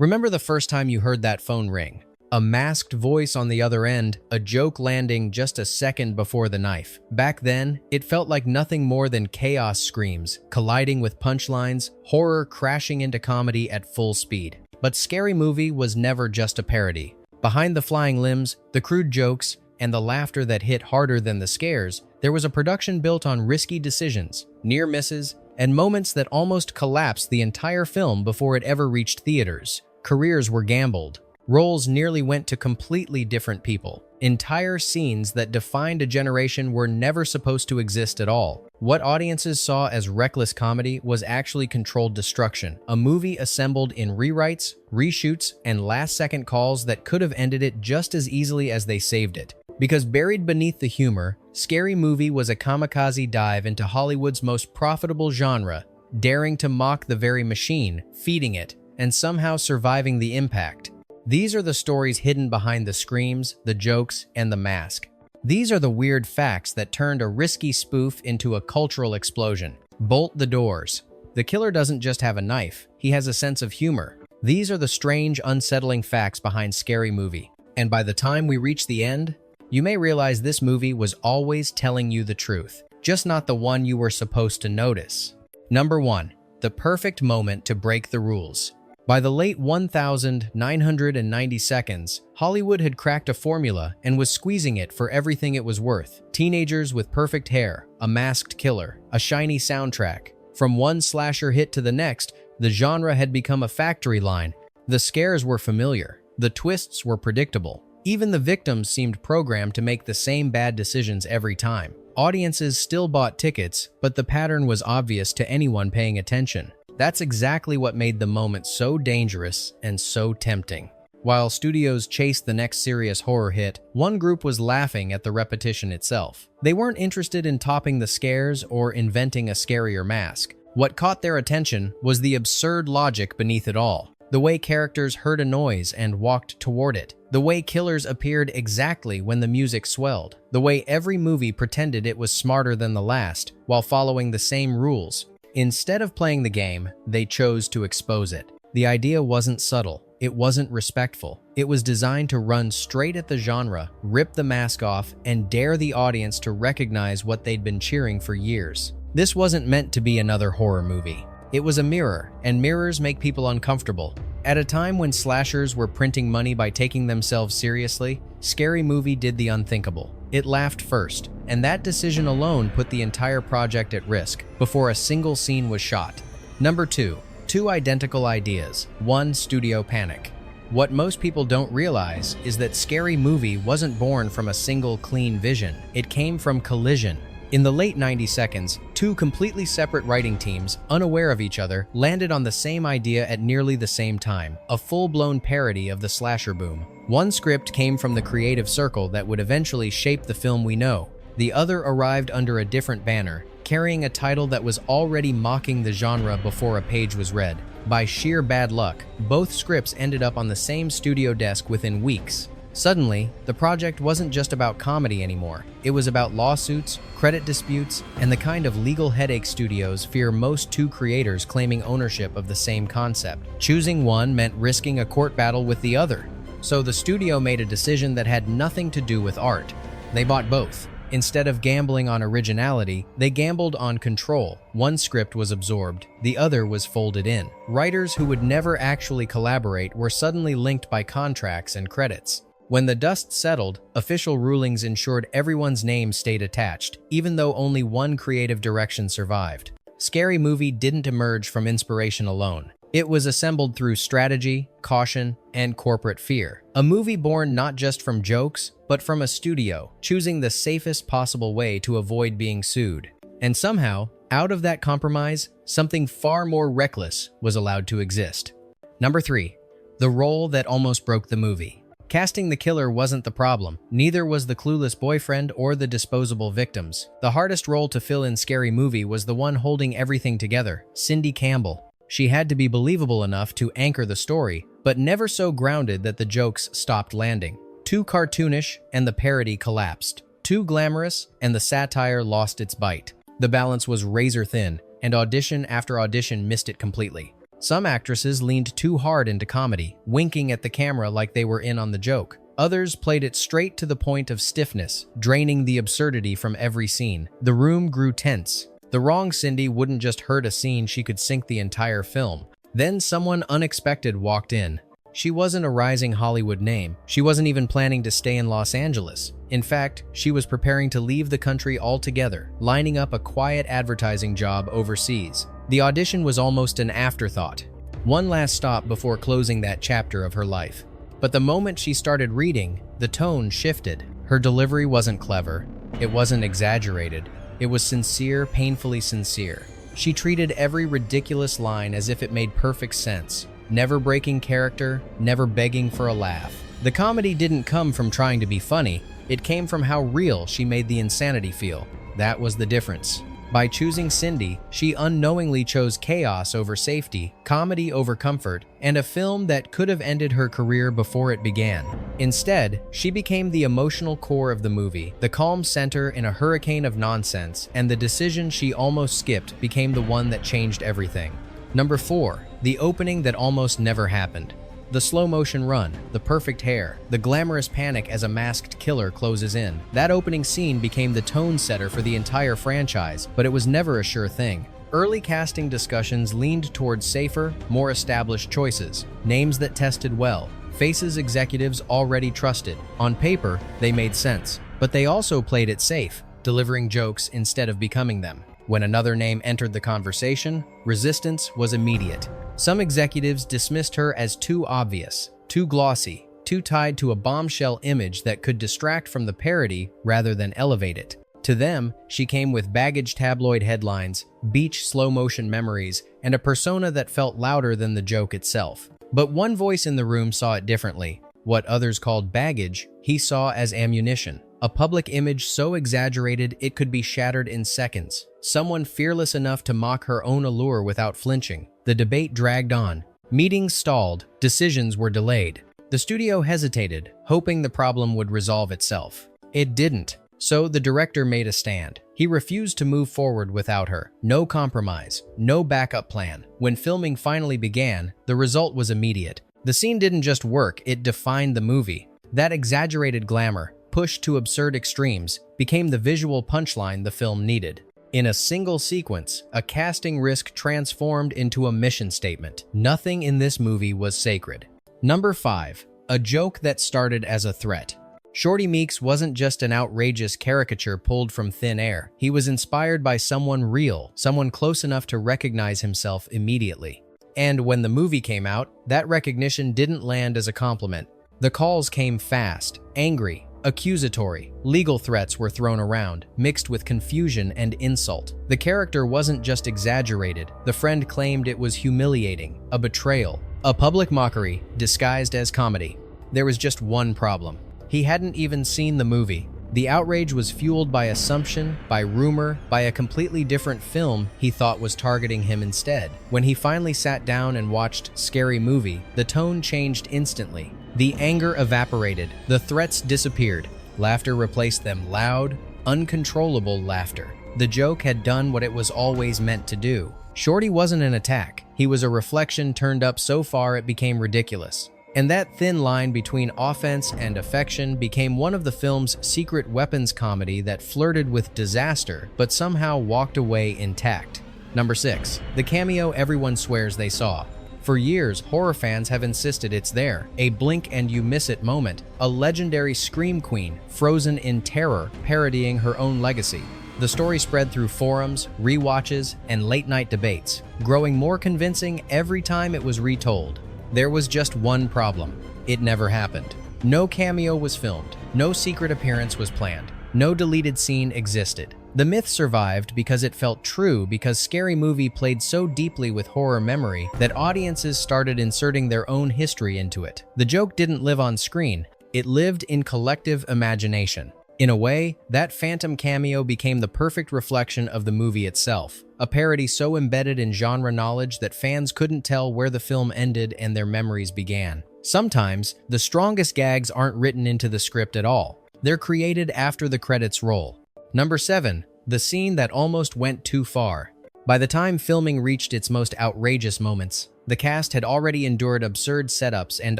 Remember the first time you heard that phone ring? A masked voice on the other end, a joke landing just a second before the knife. Back then, it felt like nothing more than chaos screams, colliding with punchlines, horror crashing into comedy at full speed. But Scary Movie was never just a parody. Behind the flying limbs, the crude jokes, and the laughter that hit harder than the scares, there was a production built on risky decisions, near misses, and moments that almost collapsed the entire film before it ever reached theaters. Careers were gambled. Roles nearly went to completely different people. Entire scenes that defined a generation were never supposed to exist at all. What audiences saw as reckless comedy was actually controlled destruction, a movie assembled in rewrites, reshoots, and last-second calls that could have ended it just as easily as they saved it. Because buried beneath the humor, Scary Movie was a kamikaze dive into Hollywood's most profitable genre, daring to mock the very machine, feeding it, and somehow surviving the impact. These are the stories hidden behind the screams, the jokes, and the mask. These are the weird facts that turned a risky spoof into a cultural explosion. Bolt the doors. The killer doesn't just have a knife, he has a sense of humor. These are the strange, unsettling facts behind Scary Movie. And by the time we reach the end, you may realize this movie was always telling you the truth, just not the one you were supposed to notice. Number 1. The perfect moment to break the rules. By the late 1990 seconds, Hollywood had cracked a formula and was squeezing it for everything it was worth. Teenagers with perfect hair, a masked killer, a shiny soundtrack. From one slasher hit to the next, the genre had become a factory line. The scares were familiar. The twists were predictable. Even the victims seemed programmed to make the same bad decisions every time. Audiences still bought tickets, but the pattern was obvious to anyone paying attention. That's exactly what made the moment so dangerous and so tempting. While studios chased the next serious horror hit, one group was laughing at the repetition itself. They weren't interested in topping the scares or inventing a scarier mask. What caught their attention was the absurd logic beneath it all. The way characters heard a noise and walked toward it. The way killers appeared exactly when the music swelled. The way every movie pretended it was smarter than the last, while following the same rules. Instead of playing the game, they chose to expose it. The idea wasn't subtle. It wasn't respectful. It was designed to run straight at the genre, rip the mask off, and dare the audience to recognize what they'd been cheering for years. This wasn't meant to be another horror movie. It was a mirror, and mirrors make people uncomfortable. At a time when slashers were printing money by taking themselves seriously, Scary Movie did the unthinkable. It laughed first, and that decision alone put the entire project at risk before a single scene was shot. Number 2. Two identical ideas. One studio panic. What most people don't realize is that Scary Movie wasn't born from a single clean vision. It came from collision. In the late 90 seconds, two completely separate writing teams, unaware of each other, landed on the same idea at nearly the same time, a full-blown parody of the slasher boom. One script came from the creative circle that would eventually shape the film we know. The other arrived under a different banner, carrying a title that was already mocking the genre before a page was read. By sheer bad luck, both scripts ended up on the same studio desk within weeks. Suddenly, the project wasn't just about comedy anymore. It was about lawsuits, credit disputes, and the kind of legal headache studios fear most two creators claiming ownership of the same concept. Choosing one meant risking a court battle with the other. So the studio made a decision that had nothing to do with art. They bought both. Instead of gambling on originality, they gambled on control. One script was absorbed, the other was folded in. Writers who would never actually collaborate were suddenly linked by contracts and credits. When the dust settled, official rulings ensured everyone's name stayed attached, even though only one creative direction survived. Scary Movie didn't emerge from inspiration alone. It was assembled through strategy, caution, and corporate fear. A movie born not just from jokes, but from a studio, choosing the safest possible way to avoid being sued. And somehow, out of that compromise, something far more reckless was allowed to exist. Number 3. The role that almost broke the movie. Casting the killer wasn't the problem. Neither was the clueless boyfriend or the disposable victims. The hardest role to fill in Scary Movie was the one holding everything together, Cindy Campbell. She had to be believable enough to anchor the story, but never so grounded that the jokes stopped landing. Too cartoonish, and the parody collapsed. Too glamorous, and the satire lost its bite. The balance was razor thin, and audition after audition missed it completely. Some actresses leaned too hard into comedy, winking at the camera like they were in on the joke. Others played it straight to the point of stiffness, draining the absurdity from every scene. The room grew tense. The wrong Cindy wouldn't just hurt a scene, she could sink the entire film. Then someone unexpected walked in. She wasn't a rising Hollywood name. She wasn't even planning to stay in Los Angeles. In fact, she was preparing to leave the country altogether, lining up a quiet advertising job overseas. The audition was almost an afterthought. One last stop before closing that chapter of her life. But the moment she started reading, the tone shifted. Her delivery wasn't clever. It wasn't exaggerated. It was sincere, painfully sincere. She treated every ridiculous line as if it made perfect sense. Never breaking character, never begging for a laugh. The comedy didn't come from trying to be funny, it came from how real she made the insanity feel. That was the difference. By choosing Cindy, she unknowingly chose chaos over safety, comedy over comfort, and a film that could have ended her career before it began. Instead, she became the emotional core of the movie, the calm center in a hurricane of nonsense, and the decision she almost skipped became the one that changed everything. Number 4. The opening that almost never happened. The slow-motion run, the perfect hair, the glamorous panic as a masked killer closes in. That opening scene became the tone setter for the entire franchise, but it was never a sure thing. Early casting discussions leaned towards safer, more established choices, names that tested well, faces executives already trusted. On paper, they made sense, but they also played it safe, delivering jokes instead of becoming them. When another name entered the conversation, resistance was immediate. Some executives dismissed her as too obvious, too glossy, too tied to a bombshell image that could distract from the parody rather than elevate it. To them, she came with baggage tabloid headlines, beach slow-motion memories, and a persona that felt louder than the joke itself. But one voice in the room saw it differently. What others called baggage, he saw as ammunition. A public image so exaggerated it could be shattered in seconds. Someone fearless enough to mock her own allure without flinching. The debate dragged on. Meetings stalled. Decisions were delayed. The studio hesitated, hoping the problem would resolve itself. It didn't. So the director made a stand. He refused to move forward without her. No compromise. No backup plan. When filming finally began, the result was immediate. The scene didn't just work, it defined the movie. That exaggerated glamour, pushed to absurd extremes, became the visual punchline the film needed. In a single sequence, a casting risk transformed into a mission statement. Nothing in this movie was sacred. Number 5. A joke that started as a threat. Shorty Meeks wasn't just an outrageous caricature pulled from thin air. He was inspired by someone real, someone close enough to recognize himself immediately. And when the movie came out, that recognition didn't land as a compliment. The calls came fast, angry, accusatory. Legal threats were thrown around, mixed with confusion and insult. The character wasn't just exaggerated. The friend claimed it was humiliating, a betrayal, a public mockery disguised as comedy. There was just one problem. He hadn't even seen the movie. The outrage was fueled by assumption, by rumor, by a completely different film he thought was targeting him instead. When he finally sat down and watched Scary Movie, the tone changed instantly. The anger evaporated, the threats disappeared. Laughter replaced them, loud, uncontrollable laughter. The joke had done what it was always meant to do. Shorty wasn't an attack. He was a reflection turned up so far it became ridiculous. And that thin line between offense and affection became one of the film's secret weapons comedy that flirted with disaster but somehow walked away intact. Number 6. The cameo everyone swears they saw. For years, horror fans have insisted it's there. A blink and you miss it moment. A legendary scream queen, frozen in terror, parodying her own legacy. The story spread through forums, rewatches, and late-night debates, growing more convincing every time it was retold. There was just one problem. It never happened. No cameo was filmed. No secret appearance was planned. No deleted scene existed. The myth survived because it felt true, because Scary Movie played so deeply with horror memory that audiences started inserting their own history into it. The joke didn't live on screen. It lived in collective imagination. In a way, that phantom cameo became the perfect reflection of the movie itself, a parody so embedded in genre knowledge that fans couldn't tell where the film ended and their memories began. Sometimes, the strongest gags aren't written into the script at all. They're created after the credits roll. Number 7. The scene that almost went too far. By the time filming reached its most outrageous moments, the cast had already endured absurd setups and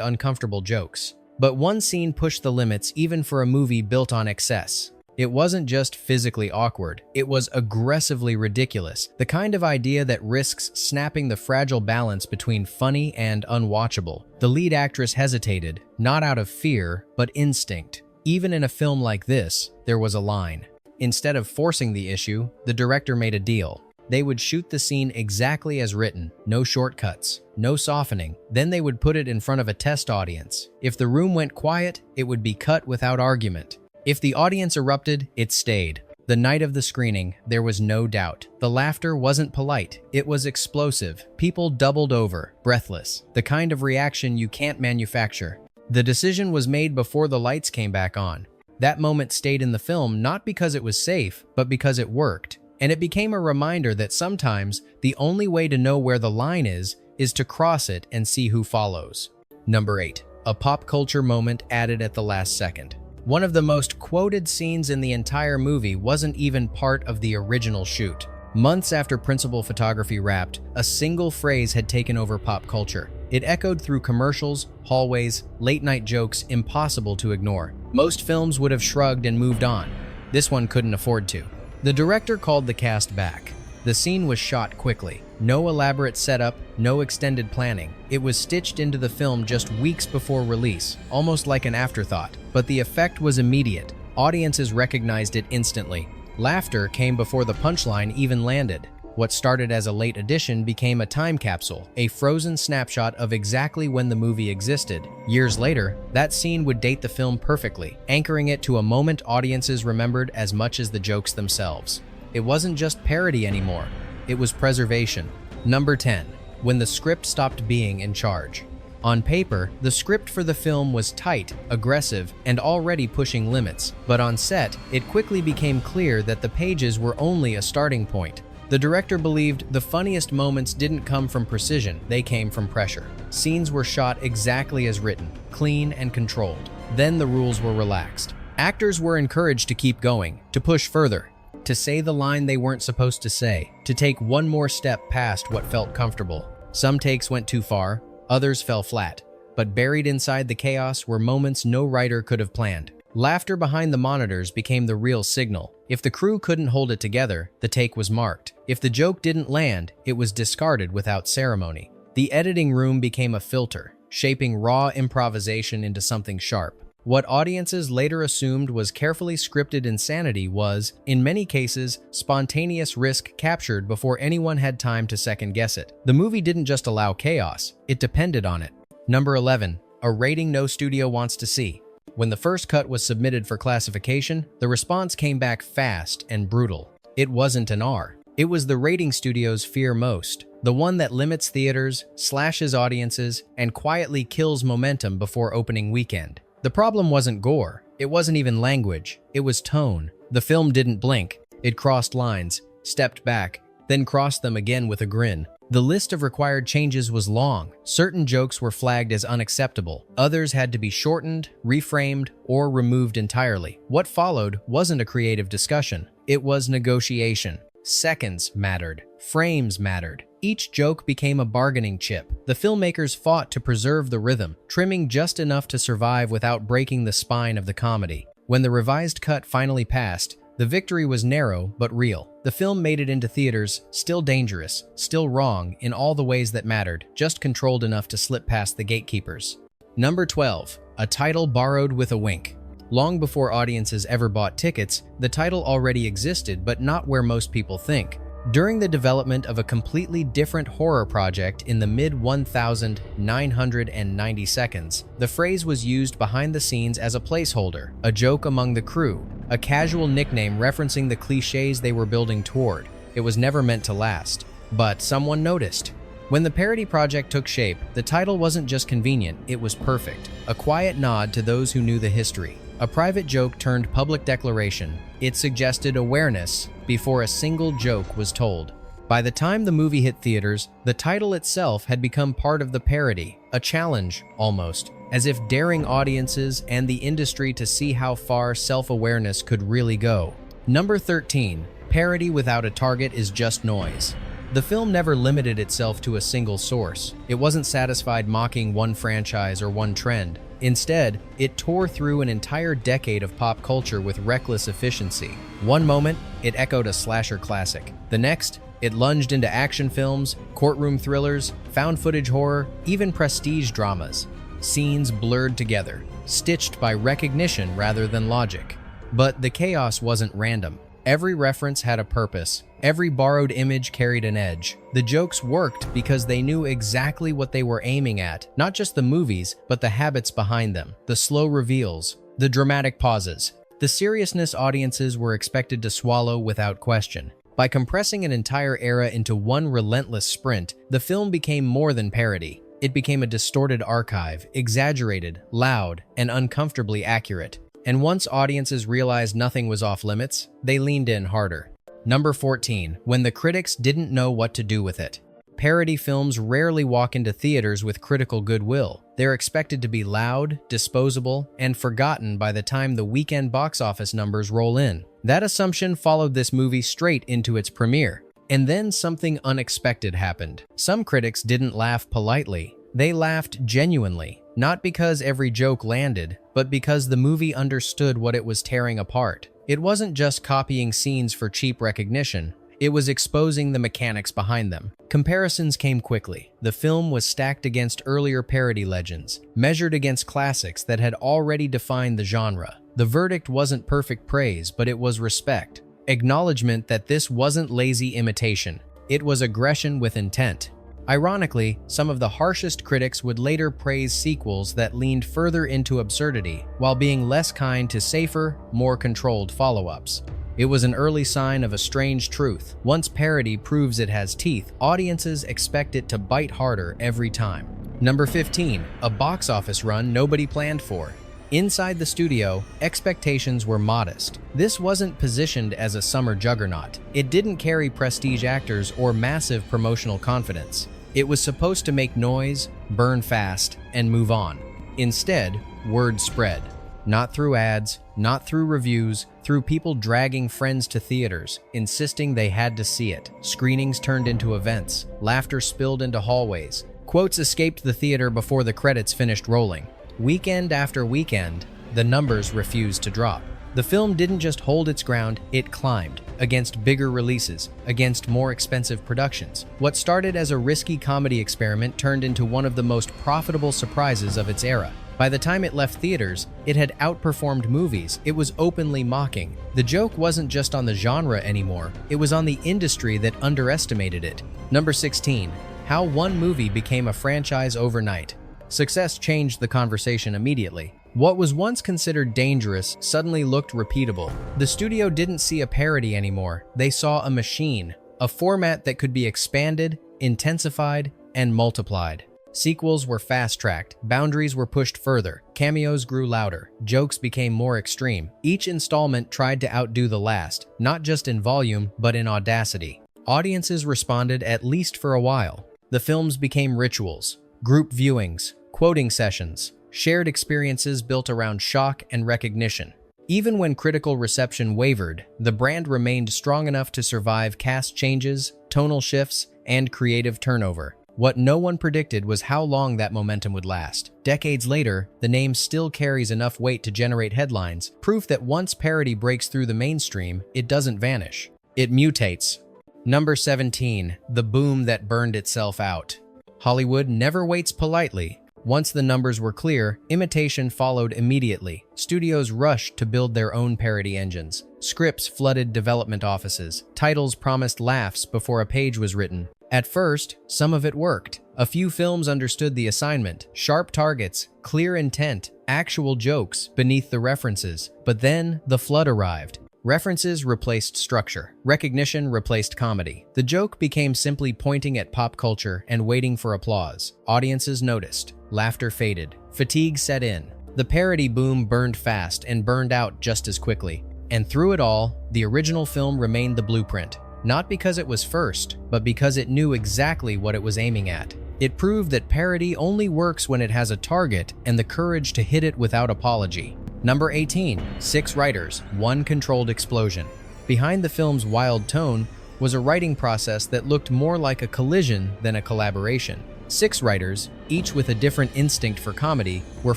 uncomfortable jokes. But one scene pushed the limits even for a movie built on excess. It wasn't just physically awkward, it was aggressively ridiculous, the kind of idea that risks snapping the fragile balance between funny and unwatchable. The lead actress hesitated, not out of fear, but instinct. Even in a film like this, there was a line. Instead of forcing the issue, the director made a deal. They would shoot the scene exactly as written, no shortcuts, no softening. Then they would put it in front of a test audience. If the room went quiet, it would be cut without argument. If the audience erupted, it stayed. The night of the screening, there was no doubt. The laughter wasn't polite, it was explosive. People doubled over, breathless, the kind of reaction you can't manufacture. The decision was made before the lights came back on. That moment stayed in the film not because it was safe, but because it worked. And it became a reminder that sometimes the only way to know where the line is to cross it and see who follows. Number 8. A pop culture moment added at the last second. One of the most quoted scenes in the entire movie wasn't even part of the original shoot. Months after principal photography wrapped, a single phrase had taken over pop culture. It echoed through commercials, hallways, late-night jokes impossible to ignore. Most films would have shrugged and moved on. This one couldn't afford to. The director called the cast back. The scene was shot quickly. No elaborate setup, no extended planning. It was stitched into the film just weeks before release, almost like an afterthought. But the effect was immediate. Audiences recognized it instantly. Laughter came before the punchline even landed. What started as a late addition became a time capsule, a frozen snapshot of exactly when the movie existed. Years later, that scene would date the film perfectly, anchoring it to a moment audiences remembered as much as the jokes themselves. It wasn't just parody anymore, it was preservation. Number 10. When the script stopped being in charge. On paper, the script for the film was tight, aggressive, and already pushing limits. But on set, it quickly became clear that the pages were only a starting point. The director believed the funniest moments didn't come from precision, they came from pressure. Scenes were shot exactly as written, clean and controlled. Then the rules were relaxed. Actors were encouraged to keep going, to push further, to say the line they weren't supposed to say, to take one more step past what felt comfortable. Some takes went too far, others fell flat, but buried inside the chaos were moments no writer could have planned. Laughter behind the monitors became the real signal. If the crew couldn't hold it together, the take was marked. If the joke didn't land, it was discarded without ceremony. The editing room became a filter, shaping raw improvisation into something sharp. What audiences later assumed was carefully scripted insanity was, in many cases, spontaneous risk captured before anyone had time to second-guess it. The movie didn't just allow chaos, it depended on it. Number 11. A rating no studio wants to see. When the first cut was submitted for classification, the response came back fast and brutal. It wasn't an R. It was the rating studios fear most, the one that limits theaters, slashes audiences, and quietly kills momentum before opening weekend. The problem wasn't gore. It wasn't even language. It was tone. The film didn't blink. It crossed lines, stepped back, then crossed them again with a grin. The list of required changes was long. Certain jokes were flagged as unacceptable. Others had to be shortened, reframed, or removed entirely. What followed wasn't a creative discussion. It was negotiation. Seconds mattered. Frames mattered. Each joke became a bargaining chip. The filmmakers fought to preserve the rhythm, trimming just enough to survive without breaking the spine of the comedy. When the revised cut finally passed, the victory was narrow but real. The film made it into theaters, still dangerous, still wrong in all the ways that mattered, just controlled enough to slip past the gatekeepers. Number 12. A title borrowed with a wink. Long before audiences ever bought tickets, the title already existed, but not where most people think. During the development of a completely different horror project in the mid-1990 seconds, the phrase was used behind the scenes as a placeholder, a joke among the crew, a casual nickname referencing the cliches they were building toward. It was never meant to last. But someone noticed. When the parody project took shape, the title wasn't just convenient, it was perfect. A quiet nod to those who knew the history. A private joke turned public declaration. It suggested awareness before a single joke was told. By the time the movie hit theaters, the title itself had become part of the parody, a challenge, almost, as if daring audiences and the industry to see how far self-awareness could really go. Number 13. Parody without a target is just noise. The film never limited itself to a single source. It wasn't satisfied mocking one franchise or one trend. Instead, it tore through an entire decade of pop culture with reckless efficiency. One moment, it echoed a slasher classic. The next, it lunged into action films, courtroom thrillers, found footage horror, even prestige dramas. Scenes blurred together, stitched by recognition rather than logic. But the chaos wasn't random. Every reference had a purpose. Every borrowed image carried an edge. The jokes worked because they knew exactly what they were aiming at, not just the movies, but the habits behind them, the slow reveals, the dramatic pauses, the seriousness audiences were expected to swallow without question. By compressing an entire era into one relentless sprint, the film became more than parody. It became a distorted archive, exaggerated, loud, and uncomfortably accurate. And once audiences realized nothing was off limits, they leaned in harder. Number 14, when the critics didn't know what to do with it. Parody films rarely walk into theaters with critical goodwill. They're expected to be loud, disposable, and forgotten by the time the weekend box office numbers roll in. That assumption followed this movie straight into its premiere. And then something unexpected happened. Some critics didn't laugh politely. They laughed genuinely, not because every joke landed, but because the movie understood what it was tearing apart. It wasn't just copying scenes for cheap recognition, it was exposing the mechanics behind them. Comparisons came quickly. The film was stacked against earlier parody legends, measured against classics that had already defined the genre. The verdict wasn't perfect praise, but it was respect. Acknowledgement that this wasn't lazy imitation. It was aggression with intent. Ironically, some of the harshest critics would later praise sequels that leaned further into absurdity, while being less kind to safer, more controlled follow-ups. It was an early sign of a strange truth. Once parody proves it has teeth, audiences expect it to bite harder every time. Number 15, a box office run nobody planned for. Inside the studio, expectations were modest. This wasn't positioned as a summer juggernaut. It didn't carry prestige actors or massive promotional confidence. It was supposed to make noise, burn fast, and move on. Instead, word spread. Not through ads, not through reviews, through people dragging friends to theaters, insisting they had to see it. Screenings turned into events. Laughter spilled into hallways. Quotes escaped the theater before the credits finished rolling. Weekend after weekend, the numbers refused to drop. The film didn't just hold its ground, it climbed, against bigger releases, against more expensive productions. What started as a risky comedy experiment turned into one of the most profitable surprises of its era. By the time it left theaters, it had outperformed movies it was openly mocking. The joke wasn't just on the genre anymore, it was on the industry that underestimated it. Number 16, how one movie became a franchise overnight. Success changed the conversation immediately. What was once considered dangerous suddenly looked repeatable. The studio didn't see a parody anymore. They saw a machine, a format that could be expanded, intensified, and multiplied. Sequels were fast-tracked, boundaries were pushed further, cameos grew louder, jokes became more extreme. Each installment tried to outdo the last, not just in volume, but in audacity. Audiences responded at least for a while. The films became rituals, group viewings, quoting sessions, shared experiences built around shock and recognition. Even when critical reception wavered, the brand remained strong enough to survive cast changes, tonal shifts, and creative turnover. What no one predicted was how long that momentum would last. Decades later, the name still carries enough weight to generate headlines, proof that once parody breaks through the mainstream, it doesn't vanish. It mutates. Number 17, the boom that burned itself out. Hollywood never waits politely. Once the numbers were clear, imitation followed immediately. Studios rushed to build their own parody engines. Scripts flooded development offices. Titles promised laughs before a page was written. At first, some of it worked. A few films understood the assignment. Sharp targets, clear intent, actual jokes beneath the references. But then, the flood arrived. References replaced structure. Recognition replaced comedy. The joke became simply pointing at pop culture and waiting for applause. Audiences noticed. Laughter faded. Fatigue set in. The parody boom burned fast and burned out just as quickly. And through it all, the original film remained the blueprint. Not because it was first, but because it knew exactly what it was aiming at. It proved that parody only works when it has a target and the courage to hit it without apology. Number 18, 6 writers, 1 controlled explosion. Behind the film's wild tone was a writing process that looked more like a collision than a collaboration. 6 writers, each with a different instinct for comedy, were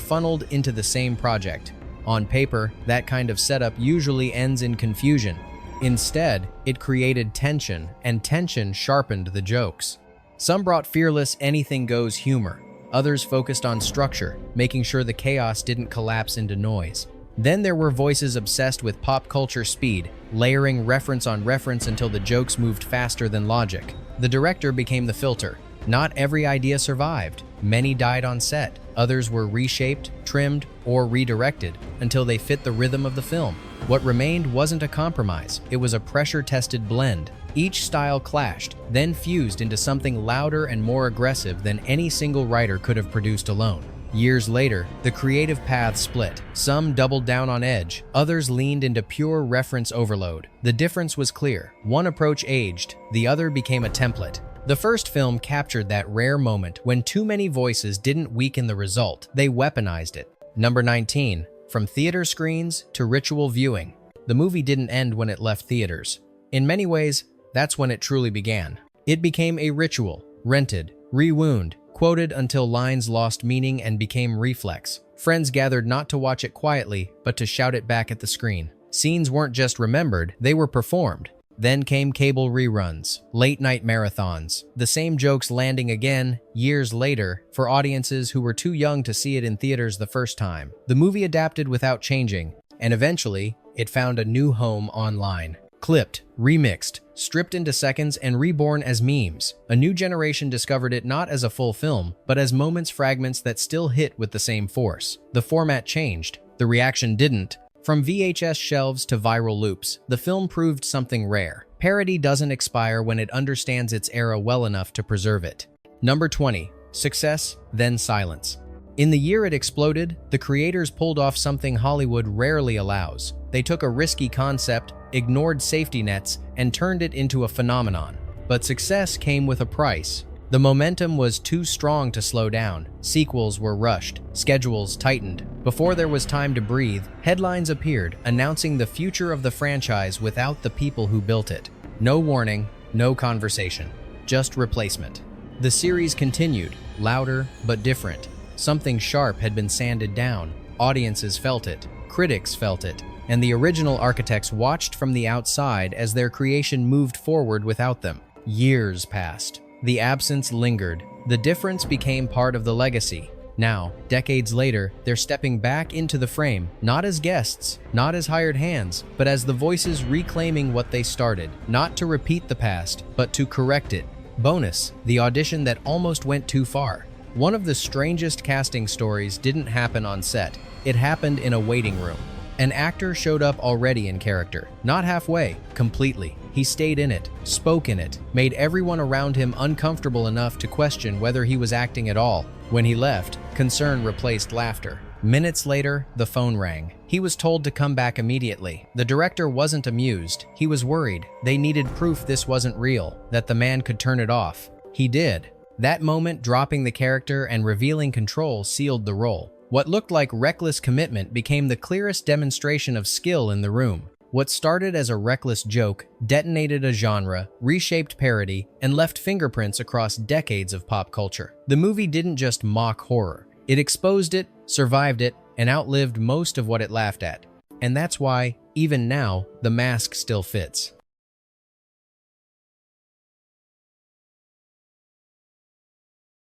funneled into the same project. On paper, that kind of setup usually ends in confusion. Instead, it created tension, and tension sharpened the jokes. Some brought fearless anything-goes humor. Others focused on structure, making sure the chaos didn't collapse into noise. Then there were voices obsessed with pop culture speed, layering reference on reference until the jokes moved faster than logic. The director became the filter. Not every idea survived. Many died on set. Others were reshaped, trimmed, or redirected until they fit the rhythm of the film. What remained wasn't a compromise, it was a pressure-tested blend. Each style clashed, then fused into something louder and more aggressive than any single writer could have produced alone. Years later, the creative paths split. Some doubled down on edge, others leaned into pure reference overload. The difference was clear. One approach aged, the other became a template. The first film captured that rare moment when too many voices didn't weaken the result, they weaponized it. Number 19. From theater screens to ritual viewing. The movie didn't end when it left theaters. In many ways, that's when it truly began. It became a ritual, rented, rewound, quoted until lines lost meaning and became reflex. Friends gathered not to watch it quietly, but to shout it back at the screen. Scenes weren't just remembered, they were performed. Then came cable reruns, late-night marathons, the same jokes landing again, years later, for audiences who were too young to see it in theaters the first time. The movie adapted without changing, and eventually, it found a new home online. Clipped, remixed, stripped into seconds, and reborn as memes. A new generation discovered it not as a full film, but as fragments that still hit with the same force. The format changed, the reaction didn't. From VHS shelves to viral loops, the film proved something rare. Parody doesn't expire when it understands its era well enough to preserve it. Number 20. Success, then silence. In the year it exploded, the creators pulled off something Hollywood rarely allows. They took a risky concept, ignored safety nets, and turned it into a phenomenon. But success came with a price. The momentum was too strong to slow down. Sequels were rushed, schedules tightened. Before there was time to breathe, headlines appeared announcing the future of the franchise without the people who built it. No warning, no conversation, just replacement. The series continued, louder but different. Something sharp had been sanded down. Audiences felt it, critics felt it, and the original architects watched from the outside as their creation moved forward without them. Years passed. The absence lingered. The difference became part of the legacy. Now, decades later, they're stepping back into the frame, not as guests, not as hired hands, but as the voices reclaiming what they started, not to repeat the past, but to correct it. Bonus, the audition that almost went too far. One of the strangest casting stories didn't happen on set. It happened in a waiting room. An actor showed up already in character, not halfway, completely. He stayed in it, spoke in it, made everyone around him uncomfortable enough to question whether he was acting at all. When he left, concern replaced laughter. Minutes later, the phone rang. He was told to come back immediately. The director wasn't amused. He was worried. They needed proof this wasn't real, that the man could turn it off. He did. That moment, dropping the character and revealing control, sealed the role. What looked like reckless commitment became the clearest demonstration of skill in the room. What started as a reckless joke detonated a genre, reshaped parody, and left fingerprints across decades of pop culture. The movie didn't just mock horror. It exposed it, survived it, and outlived most of what it laughed at. And that's why, even now, the mask still fits.